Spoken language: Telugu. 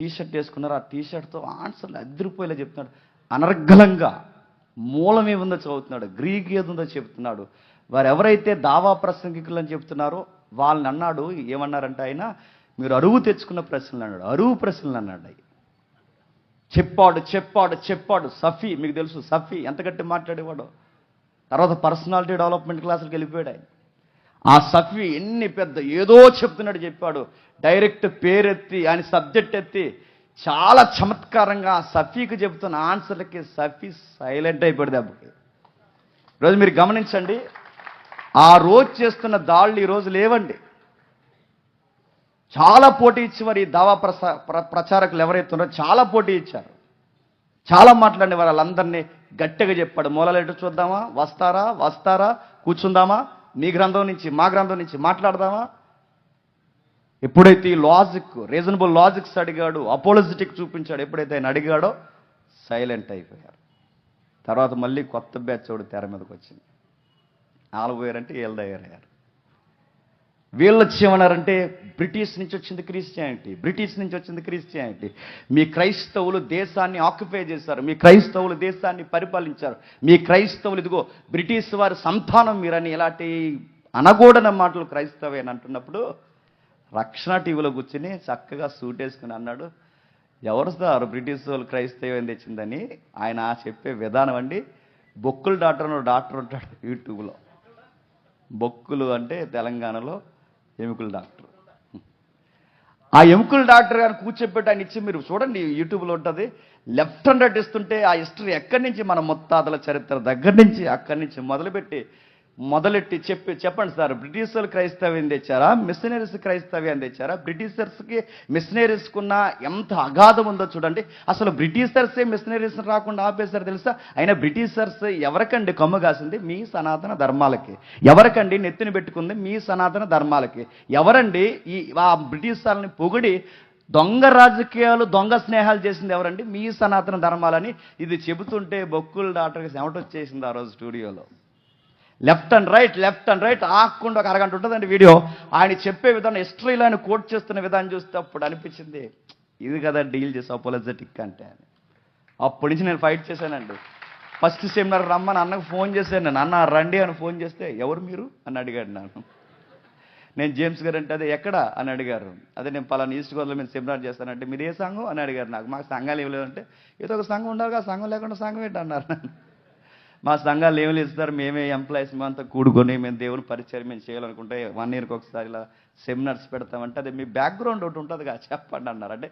టీషర్ట్ వేసుకున్నారు. ఆ టీషర్ట్తో ఆన్సర్లు అదిరిపోయేలా చెప్తున్నాడు. అనర్గళంగా మూలం ఏముందో చదువుతున్నాడు, గ్రీక్ ఏదుందో చెప్తున్నాడు. వారు ఎవరైతే దావా ప్రసంగికులు అని చెప్తున్నారో వాళ్ళని అన్నాడు. ఏమన్నారంటే ఆయన, మీరు అరువు తెచ్చుకున్న ప్రశ్నలు అన్నాడు. అరువు ప్రశ్నలు అన్నాడు. చెప్పాడు చెప్పాడు చెప్పాడు. సఫీ, మీకు తెలుసు సఫీ ఎంత గట్టి మాట్లాడేవాడు. తర్వాత పర్సనాలిటీ డెవలప్మెంట్ క్లాసులకు వెళ్ళిపోయాడు ఆయన. ఆ సఫీ ఎన్ని పెద్ద ఏదో చెప్తున్నాడు చెప్పాడు. డైరెక్ట్ పేరెత్తి ఆయన సబ్జెక్ట్ ఎత్తి చాలా చమత్కారంగా ఆ సఫీకి చెబుతున్న ఆన్సర్లకి సఫీ సైలెంట్ అయిపోయాడు దెబ్బకి. ఈరోజు మీరు గమనించండి, ఆ రోజు చేస్తున్న దాళ్ళు ఈరోజు లేవండి. చాలా పోటీ ఇచ్చి మరి దావా ప్రచారకులు ఎవరైతే ఉన్నారో చాలా పోటీ ఇచ్చారు. చాలా మాట్లాడిన వాళ్ళందరినీ గట్టిగా చెప్పాడు. మూలాలు చూద్దామా, వస్తారా వస్తారా, కూర్చుందామా, మీ గ్రంథం నుంచి మా గ్రంథం నుంచి మాట్లాడదామా. ఎప్పుడైతే ఈ లాజిక్, రీజనబుల్ లాజిక్స్ అడిగాడు, అపోలజిటిక్ చూపించాడు, ఎప్పుడైతే ఆయన అడిగాడో సైలెంట్ అయిపోయారు. తర్వాత మళ్ళీ కొత్త బ్యాచ్ చోడు తెర మీదకి వచ్చింది. వాళ్ళు పోయారంటే వీళ్ళు తయారయ్యారు. వీళ్ళు వచ్చి ఏమన్నారంటే, బ్రిటిష్ నుంచి వచ్చింది క్రిస్టియానిటీ, బ్రిటిష్ నుంచి వచ్చింది క్రిస్టియానిటీ. మీ క్రైస్తవులు దేశాన్ని ఆక్యుపై చేశారు, మీ క్రైస్తవులు దేశాన్ని పరిపాలించారు, మీ క్రైస్తవులు ఇదిగో బ్రిటిష్ వారి సంతానం మీరని ఇలాంటి అనగూడన మాటలు క్రైస్తవే అని అంటున్నప్పుడు రక్షణ టీవీలో కూర్చుని చక్కగా సూట్ వేసుకుని అన్నాడు, ఎవరు సార్ బ్రిటిష్ వాళ్ళు క్రైస్తవం తెచ్చిందని. ఆయన చెప్పే విధానం అండి, బొక్కుల డాక్టర్ అని డాక్టర్ ఉంటాడు యూట్యూబ్లో. బొక్కులు అంటే తెలంగాణలో ఎముకల డాక్టర్. ఆ ఎముకల డాక్టర్ గారిని కూర్చోబెట్టి ఆయన ఇచ్చి మీరు చూడండి, యూట్యూబ్లో ఉంటుంది. లెఫ్ట్ అండ్ రైట్ ఇస్తుంటే ఆ హిస్టరీ ఎక్కడి నుంచి, మన ముత్తాతల చరిత్ర దగ్గర నుంచి అక్కడి నుంచి మొదలెట్టి చెప్పండి సార్, బ్రిటిష్ వాళ్ళు క్రైస్తవ్యం తెచ్చారా, మిషనరీస్ క్రైస్తవ్యం తెచ్చారా, బ్రిటిషర్స్కి మిషనరీస్కున్న ఎంత అగాధం ఉందో చూడండి. అసలు బ్రిటిషర్సే మిషనరీస్ రాకుండా ఆపేశారు తెలుసా. అయినా బ్రిటిషర్స్ ఎవరికండి కొమ్ము కాసింది? మీ సనాతన ధర్మాలకి. ఎవరికండి నెత్తిని పెట్టుకుంది? మీ సనాతన ధర్మాలకి. ఎవరండి ఆ బ్రిటిష్ వాళ్ళని పొగిడి దొంగ రాజకీయాలు, దొంగ స్నేహాలు చేసింది ఎవరండి? మీ సనాతన ధర్మాలని. ఇది చెబుతుంటే బొక్కుల డాక్టర్కి చెమట వచ్చేసింది ఆ రోజు స్టూడియోలో. లెఫ్ట్ అండ్ రైట్ ఆకుండా ఒక అరగంట ఉంటుందండి వీడియో. ఆయన చెప్పే విధానం, హిస్టరీలో ఆయన కోట్ చేస్తున్న విధానం చూస్తే అప్పుడు అనిపించింది, ఇది కదా డీల్ చేసి అపోలజెటిక్ అంటే అని. అప్పటి నుంచి నేను ఫైట్ చేశానండి. ఫస్ట్ సెమినార్ రమ్మని అన్నకు ఫోన్ చేశాను నేను. అన్న రండి అని ఫోన్ చేస్తే, ఎవరు మీరు అని అడిగాడు నన్ను. నేను జేమ్స్ గారు అంటే, అదే ఎక్కడ అని అడిగారు. అదే నేను పలానా ఈస్ట్ గోదావరిలో మేము సెమినార్ చేస్తానంటే, మీరు ఏ సంఘం అని అడిగారు. మాకు సంఘాలు ఏమి లేదంటే, ఏదో ఒక సంఘం ఉండాలిగా, సంఘం లేకుండా సంఘం ఏంటి అన్నారు నన్ను. మా సంఘాలు ఏమి లేదు సార్, మేమే ఎంప్లాయీస్ మేమంతా కూడుకొని మేము దేవుని పరిచయం మేము చేయాలనుకుంటే 1 yearకి ఒకసారి ఇలా సెమినార్స్ పెడతామంటే, అదే మీ బ్యాక్గ్రౌండ్ ఒకటి ఉంటుంది కదా చెప్పండి అన్నారు. అంటే